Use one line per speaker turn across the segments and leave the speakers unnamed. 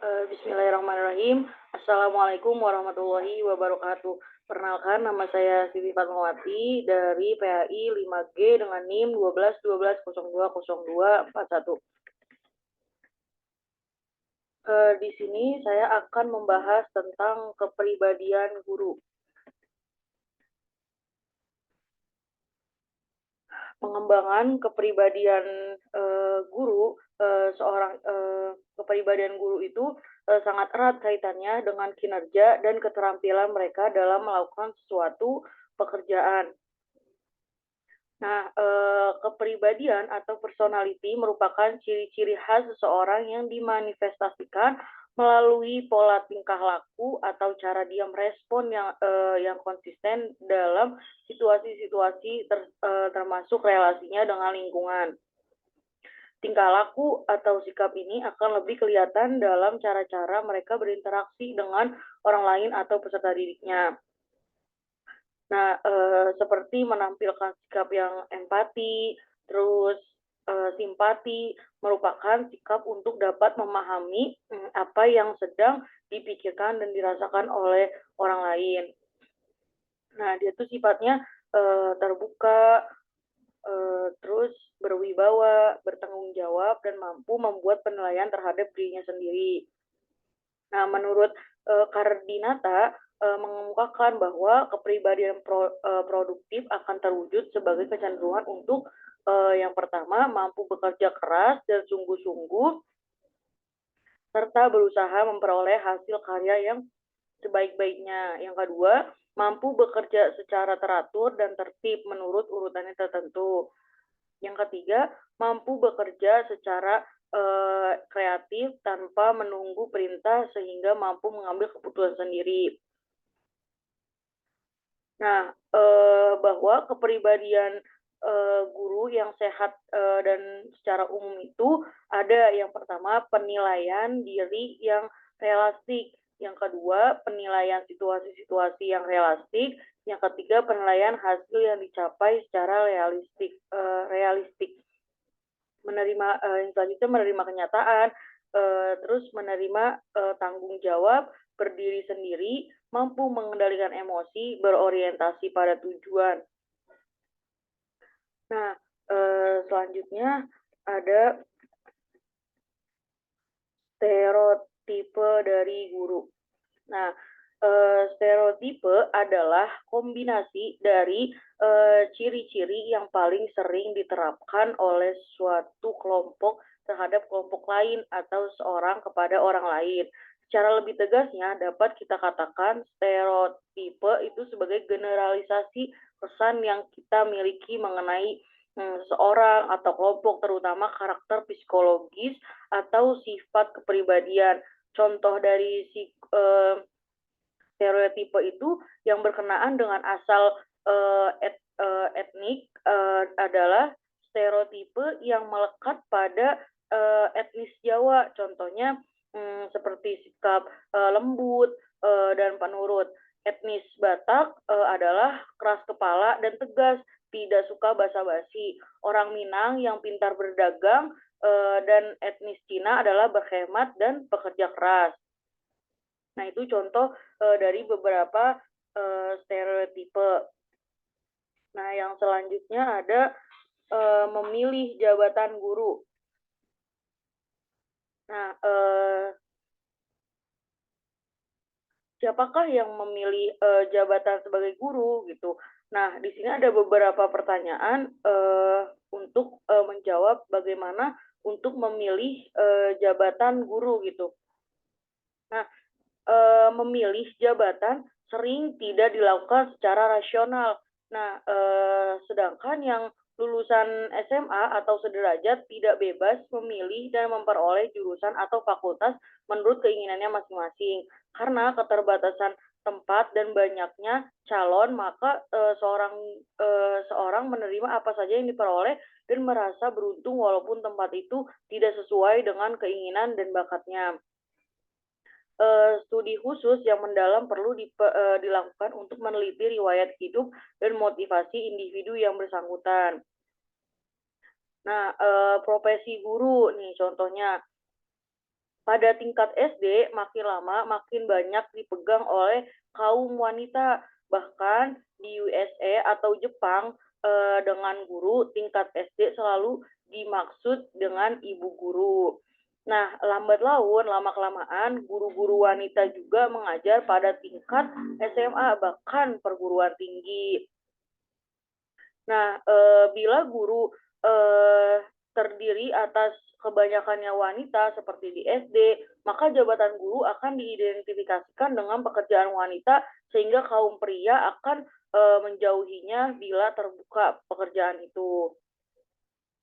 Bismillahirrahmanirrahim. Assalamualaikum warahmatullahi wabarakatuh. Perkenalkan, nama saya Siti Fatmawati dari PAI 5G dengan NIM 12 12 02 02 41. Di sini saya akan membahas tentang kepribadian guru. Pengembangan kepribadian guru, kepribadian guru itu sangat erat kaitannya dengan kinerja dan keterampilan mereka dalam melakukan suatu pekerjaan. Nah, kepribadian atau personality merupakan ciri-ciri khas seseorang yang dimanifestasikan melalui pola tingkah laku atau cara dia merespon yang konsisten dalam situasi-situasi termasuk relasinya dengan lingkungan. Tingkah laku atau sikap ini akan lebih kelihatan dalam cara-cara mereka berinteraksi dengan orang lain atau peserta didiknya. Nah, seperti menampilkan sikap yang empati, terus, simpati, merupakan sikap untuk dapat memahami, apa yang sedang dipikirkan dan dirasakan oleh orang lain. Nah, dia tuh sifatnya, terbuka, terus berwibawa, bertanggung jawab, dan mampu membuat penilaian terhadap dirinya sendiri. Nah, menurut Kardinata, mengemukakan bahwa kepribadian produktif akan terwujud sebagai kecenderungan untuk yang pertama, mampu bekerja keras dan sungguh-sungguh, serta berusaha memperoleh hasil karya yang sebaik-baiknya. Yang kedua, mampu bekerja secara teratur dan tertib menurut urutannya tertentu. Yang ketiga, mampu bekerja secara kreatif tanpa menunggu perintah sehingga mampu mengambil keputusan sendiri. Nah, bahwa kepribadian guru yang sehat dan secara umum itu ada yang pertama penilaian diri yang realistik, yang kedua penilaian situasi-situasi yang realistik, yang ketiga penilaian hasil yang dicapai secara realistik. Yang selanjutnya menerima kenyataan, terus menerima tanggung jawab, berdiri sendiri, mampu mengendalikan emosi, berorientasi pada tujuan. Nah, selanjutnya ada stereotipe dari guru. Nah, stereotipe adalah kombinasi dari ciri-ciri yang paling sering diterapkan oleh suatu kelompok terhadap kelompok lain atau seorang kepada orang lain. Secara lebih tegasnya, dapat kita katakan stereotipe itu sebagai generalisasi pesan yang kita miliki mengenai seseorang atau kelompok, terutama karakter psikologis atau sifat kepribadian. Contoh dari stereotipe itu yang berkenaan dengan asal etnik adalah stereotipe yang melekat pada etnis Jawa. Contohnya seperti sikap lembut dan penurut. Etnis Batak adalah keras kepala dan tegas, tidak suka basa-basi. Orang Minang yang pintar berdagang dan etnis Cina adalah berhemat dan pekerja keras. Nah, itu contoh dari beberapa stereotipe. Nah, yang selanjutnya ada memilih jabatan guru. Nah, siapakah yang memilih jabatan sebagai guru gitu? Nah, di sini ada beberapa pertanyaan untuk menjawab bagaimana untuk memilih jabatan guru gitu. Nah, memilih jabatan sering tidak dilakukan secara rasional. Nah, sedangkan yang lulusan SMA atau sederajat tidak bebas memilih dan memperoleh jurusan atau fakultas menurut keinginannya masing-masing. Karena keterbatasan tempat dan banyaknya calon, maka seorang menerima apa saja yang diperoleh dan merasa beruntung walaupun tempat itu tidak sesuai dengan keinginan dan bakatnya. Studi khusus yang mendalam perlu dilakukan untuk meneliti riwayat hidup dan motivasi individu yang bersangkutan. Nah, profesi guru nih contohnya. Pada tingkat SD, makin lama makin banyak dipegang oleh kaum wanita. Bahkan di USA atau Jepang, dengan guru tingkat SD selalu dimaksud dengan ibu guru. Nah, lambat laun, lama-kelamaan, guru-guru wanita juga mengajar pada tingkat SMA, bahkan perguruan tinggi. Nah, bila guru, terdiri atas kebanyakannya wanita seperti di SD, maka jabatan guru akan diidentifikasikan dengan pekerjaan wanita sehingga kaum pria akan, menjauhinya bila terbuka pekerjaan itu.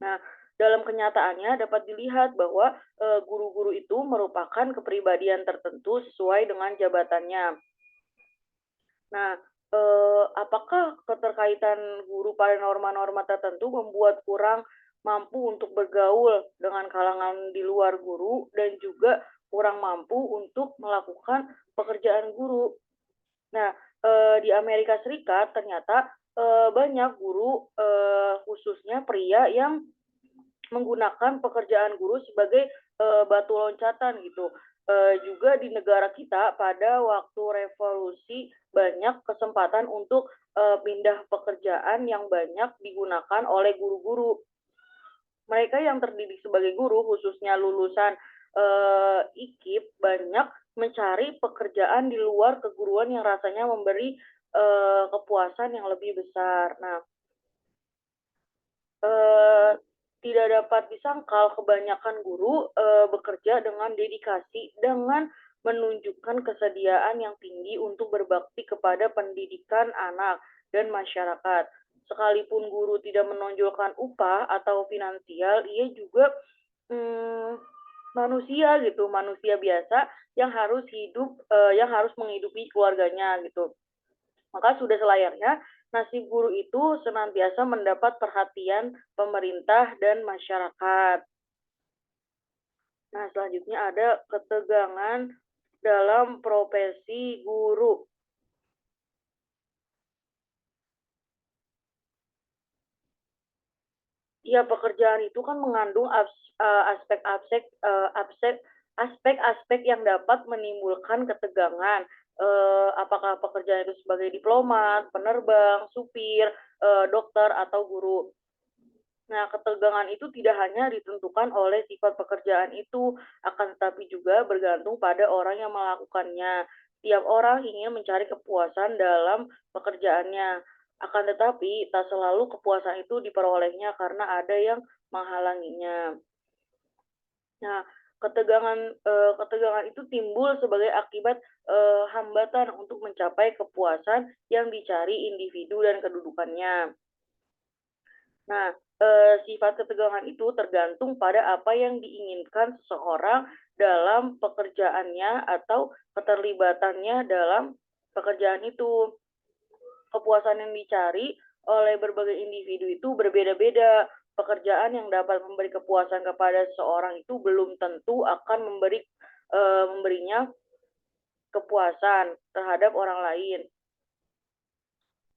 Nah, dalam kenyataannya dapat dilihat bahwa, guru-guru itu merupakan kepribadian tertentu sesuai dengan jabatannya. Nah, apakah keterkaitan guru pada norma-norma tertentu membuat kurang mampu untuk bergaul dengan kalangan di luar guru dan juga kurang mampu untuk melakukan pekerjaan guru? Nah, di Amerika Serikat ternyata, banyak guru, khususnya pria yang menggunakan pekerjaan guru sebagai, batu loncatan gitu. Juga di negara kita pada waktu revolusi banyak kesempatan untuk, pindah pekerjaan yang banyak digunakan oleh guru-guru. Mereka yang terdidik sebagai guru khususnya lulusan, IKIP banyak mencari pekerjaan di luar keguruan yang rasanya memberi, kepuasan yang lebih besar. Nah, Eee, tidak dapat disangkal kebanyakan guru, bekerja dengan dedikasi dengan menunjukkan kesediaan yang tinggi untuk berbakti kepada pendidikan anak dan masyarakat. Sekalipun guru tidak menonjolkan upah atau finansial, ia juga, mmm, manusia gitu, manusia biasa yang harus hidup, yang harus menghidupi keluarganya gitu. Maka sudah selayaknya nasib guru itu senantiasa mendapat perhatian pemerintah dan masyarakat. Nah, selanjutnya ada ketegangan dalam profesi guru. Ya, pekerjaan itu kan mengandung aspek-aspek yang dapat menimbulkan ketegangan. Apakah pekerjaan itu sebagai diplomat, penerbang, supir, dokter, atau guru. Nah, ketegangan itu tidak hanya ditentukan oleh sifat pekerjaan itu, akan tetapi juga bergantung pada orang yang melakukannya. Tiap orang ingin mencari kepuasan dalam pekerjaannya, akan tetapi tak selalu kepuasan itu diperolehnya karena ada yang menghalanginya. Nah, ketegangan itu timbul sebagai akibat, hambatan untuk mencapai kepuasan yang dicari individu dan kedudukannya. Nah, sifat ketegangan itu tergantung pada apa yang diinginkan seseorang dalam pekerjaannya atau keterlibatannya dalam pekerjaan itu. Kepuasan yang dicari oleh berbagai individu itu berbeda-beda. Pekerjaan yang dapat memberi kepuasan kepada seseorang itu belum tentu akan memberinya kepuasan terhadap orang lain.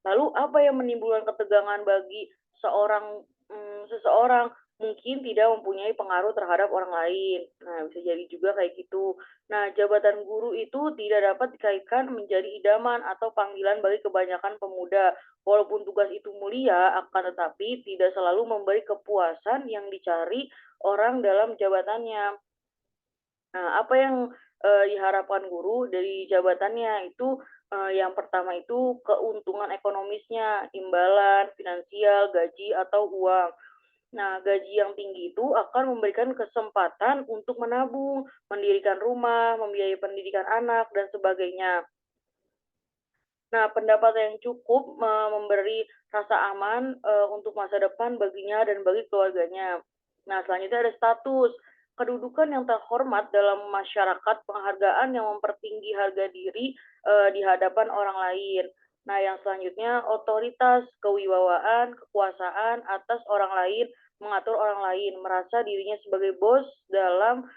Lalu apa yang menimbulkan ketegangan bagi seseorang? Mungkin tidak mempunyai pengaruh terhadap orang lain. Nah, bisa jadi juga kayak gitu. Nah, jabatan guru itu tidak dapat dikaitkan menjadi idaman atau panggilan bagi kebanyakan pemuda. Walaupun tugas itu mulia, akan tetapi tidak selalu memberi kepuasan yang dicari orang dalam jabatannya. Nah, apa yang, diharapkan guru dari jabatannya itu, yang pertama itu keuntungan ekonomisnya, imbalan, finansial, gaji, atau uang. Nah, gaji yang tinggi itu akan memberikan kesempatan untuk menabung, mendirikan rumah, membiayai pendidikan anak, dan sebagainya. Nah, pendapatan yang cukup memberi rasa aman, untuk masa depan baginya dan bagi keluarganya. Nah, selanjutnya ada status, kedudukan yang terhormat dalam masyarakat, penghargaan yang mempertinggi harga diri, di hadapan orang lain. Nah, yang selanjutnya otoritas, kewibawaan, kekuasaan atas orang lain, mengatur orang lain, merasa dirinya sebagai bos dalam,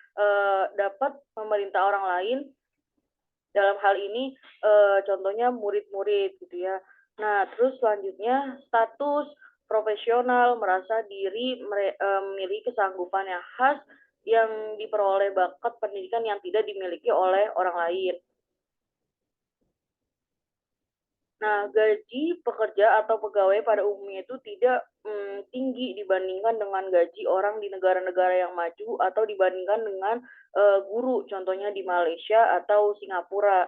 dapat memerintah orang lain dalam hal ini, contohnya murid-murid gitu ya. Nah, terus selanjutnya status profesional, merasa diri memiliki kesanggupan yang khas yang diperoleh bakat pendidikan yang tidak dimiliki oleh orang lain. Nah, gaji pekerja atau pegawai pada umumnya itu tidak tinggi dibandingkan dengan gaji orang di negara-negara yang maju atau dibandingkan dengan guru, contohnya di Malaysia atau Singapura.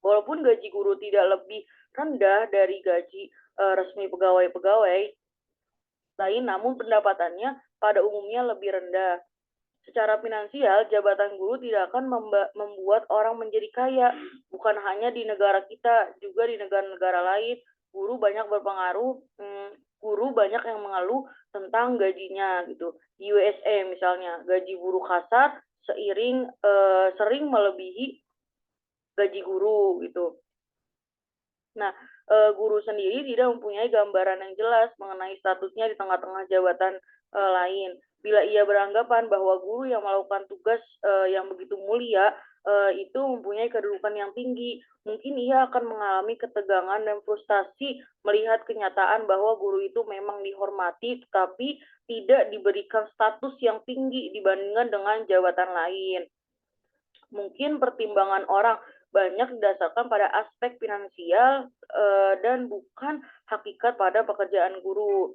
Walaupun gaji guru tidak lebih rendah dari gaji resmi pegawai-pegawai lain, namun pendapatannya pada umumnya lebih rendah. Secara finansial, jabatan guru tidak akan membuat orang menjadi kaya. Bukan hanya di negara kita, juga di negara-negara lain, guru banyak berpengaruh, guru banyak yang mengeluh tentang gajinya gitu. Di USA misalnya, gaji buruh kasar sering melebihi gaji guru gitu. Nah, guru sendiri tidak mempunyai gambaran yang jelas mengenai statusnya di tengah-tengah jabatan lain. Bila ia beranggapan bahwa guru yang melakukan tugas yang begitu mulia itu mempunyai kedudukan yang tinggi, mungkin ia akan mengalami ketegangan dan frustasi melihat kenyataan bahwa guru itu memang dihormati tetapi tidak diberikan status yang tinggi dibandingkan dengan jabatan lain. Mungkin pertimbangan orang banyak didasarkan pada aspek finansial dan bukan hakikat pada pekerjaan guru.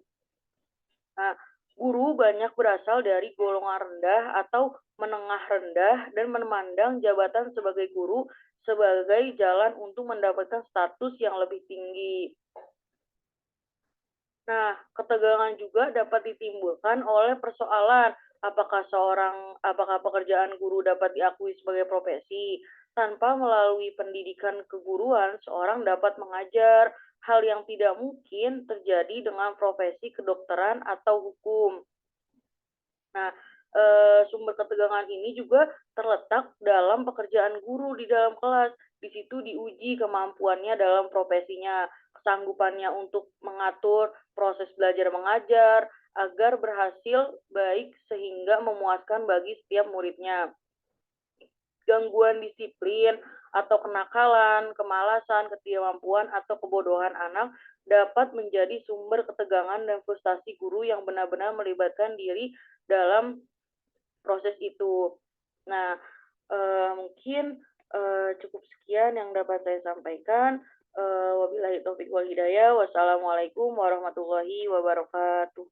Nah, guru banyak berasal dari golongan rendah atau menengah rendah dan memandang jabatan sebagai guru sebagai jalan untuk mendapatkan status yang lebih tinggi. Nah, ketegangan juga dapat ditimbulkan oleh persoalan apakah pekerjaan guru dapat diakui sebagai profesi. Tanpa melalui pendidikan keguruan, seorang dapat mengajar hal yang tidak mungkin terjadi dengan profesi kedokteran atau hukum. Nah, sumber ketegangan ini juga terletak dalam pekerjaan guru di dalam kelas. Di situ diuji kemampuannya dalam profesinya, kesanggupannya untuk mengatur proses belajar mengajar agar berhasil baik sehingga memuaskan bagi setiap muridnya. Gangguan disiplin atau kenakalan, kemalasan, ketidakmampuan, atau kebodohan anak dapat menjadi sumber ketegangan dan frustasi guru yang benar-benar melibatkan diri dalam proses itu. Nah, mungkin cukup sekian yang dapat saya sampaikan. Wabillahi taufik wal hidayah. Wassalamualaikum warahmatullahi wabarakatuh.